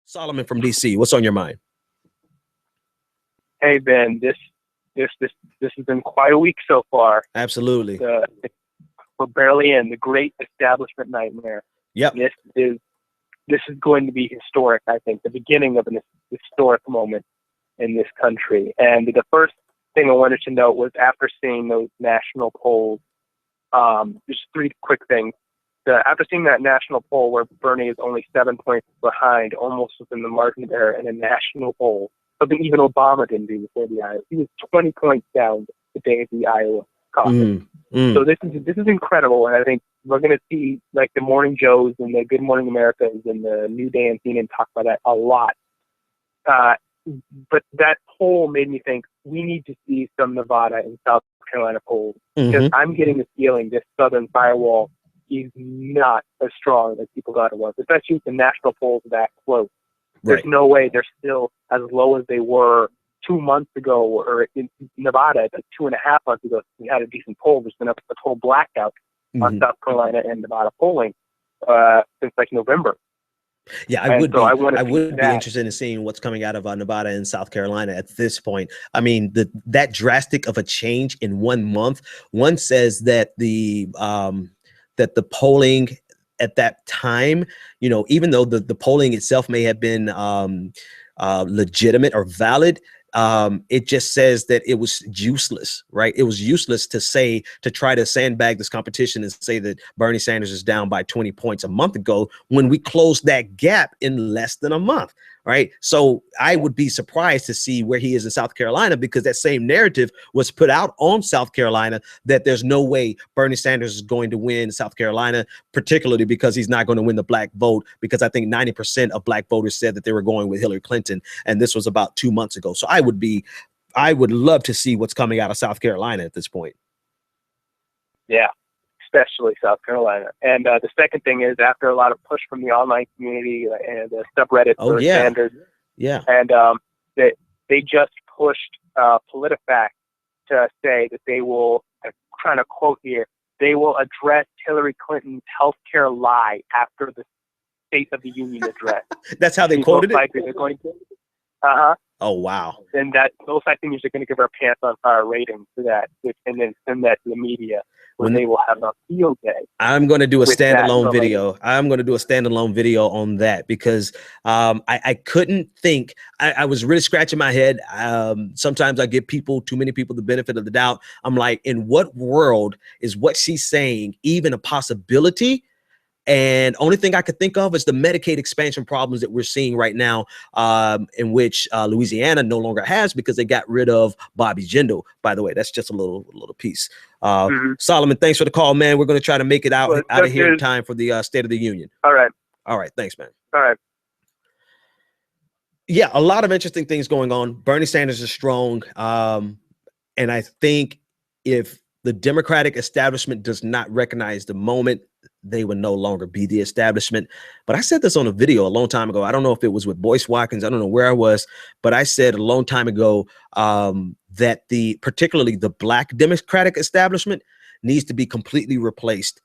Solomon from DC, what's on your mind? Hey Ben, this has been quite a week so far. Absolutely. We're barely in the great establishment nightmare. Yep. This is going to be historic. I think the beginning of an historic moment in this country. And the first thing I wanted to note was after seeing those national polls, just three quick things. After seeing that national poll where Bernie is only 7 points behind, almost within the margin of error in a national poll, something even Obama didn't do before the Iowa. He was 20 points down the day of the Iowa caucus. So this is incredible, and I think we're going to see like the Morning Joes and the Good Morning Americas and the New Day and CNN talk about that a lot. But that poll made me think we need to see some Nevada and South Carolina polls, because I'm getting the feeling this Southern firewall is not as strong as people thought it was, especially with the national polls that close. There's no way they're still as low as they were 2 months ago, or in Nevada, like 2.5 months ago. We had a decent poll. There's been a total blackout on South Carolina and Nevada polling since like November. Yeah, I would be interested in seeing what's coming out of Nevada and South Carolina at this point. I mean, that drastic of a change in 1 month. One says that the polling at that time, you know, even though the polling itself may have been legitimate or valid, it just says that it was useless, right? It was useless to try to sandbag this competition and say that Bernie Sanders is down by 20 points a month ago when we closed that gap in less than a month, right? So I would be surprised to see where he is in South Carolina, because that same narrative was put out on South Carolina that there's no way Bernie Sanders is going to win South Carolina, particularly because he's not going to win the black vote, because I think 90% of black voters said that they were going with Hillary Clinton, and this was about 2 months ago. So I would love to see what's coming out of South Carolina at this point. Yeah. Especially South Carolina. And the second thing is, after a lot of push from the online community and the subreddit for Sanders, and they just pushed PolitiFact to say that they will, I'm trying to quote here, they will address Hillary Clinton's healthcare lie after the State of the Union address. That's how they quoted it? They're going to, Oh, wow. And that those I think are going to give our pants on fire rating for that, and then send that to the media, when they will have a field day. I'm going to do a standalone video. I'm going to do a standalone video on that, because I couldn't think. I was really scratching my head. Sometimes I give too many people the benefit of the doubt. I'm like, in what world is what she's saying even a possibility? And only thing I could think of is the Medicaid expansion problems that we're seeing right now, in which Louisiana no longer has, because they got rid of Bobby Jindal. By the way, that's just a little piece. Solomon, thanks for the call, man. We're going to try to make it out of here in time for the State of the Union. All right. Thanks, man. All right. Yeah, a lot of interesting things going on. Bernie Sanders is strong. And I think if the Democratic establishment does not recognize the moment, they would no longer be the establishment. But I said this on a video a long time ago. I don't know if it was with Boyce Watkins. I don't know where I was, but I said a long time ago that particularly the Black Democratic establishment needs to be completely replaced.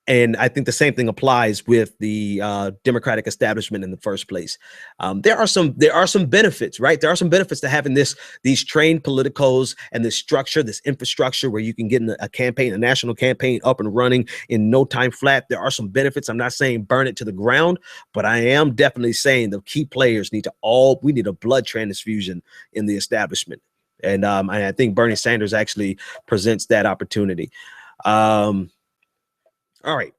And I think the same thing applies with the Democratic establishment in the first place. There are some benefits, right? There are some benefits to having these trained politicos and this structure, this infrastructure where you can get a national campaign up and running in no time flat. There are some benefits. I'm not saying burn it to the ground, but I am definitely saying the key players we need a blood transfusion in the establishment. And I think Bernie Sanders actually presents that opportunity. All right.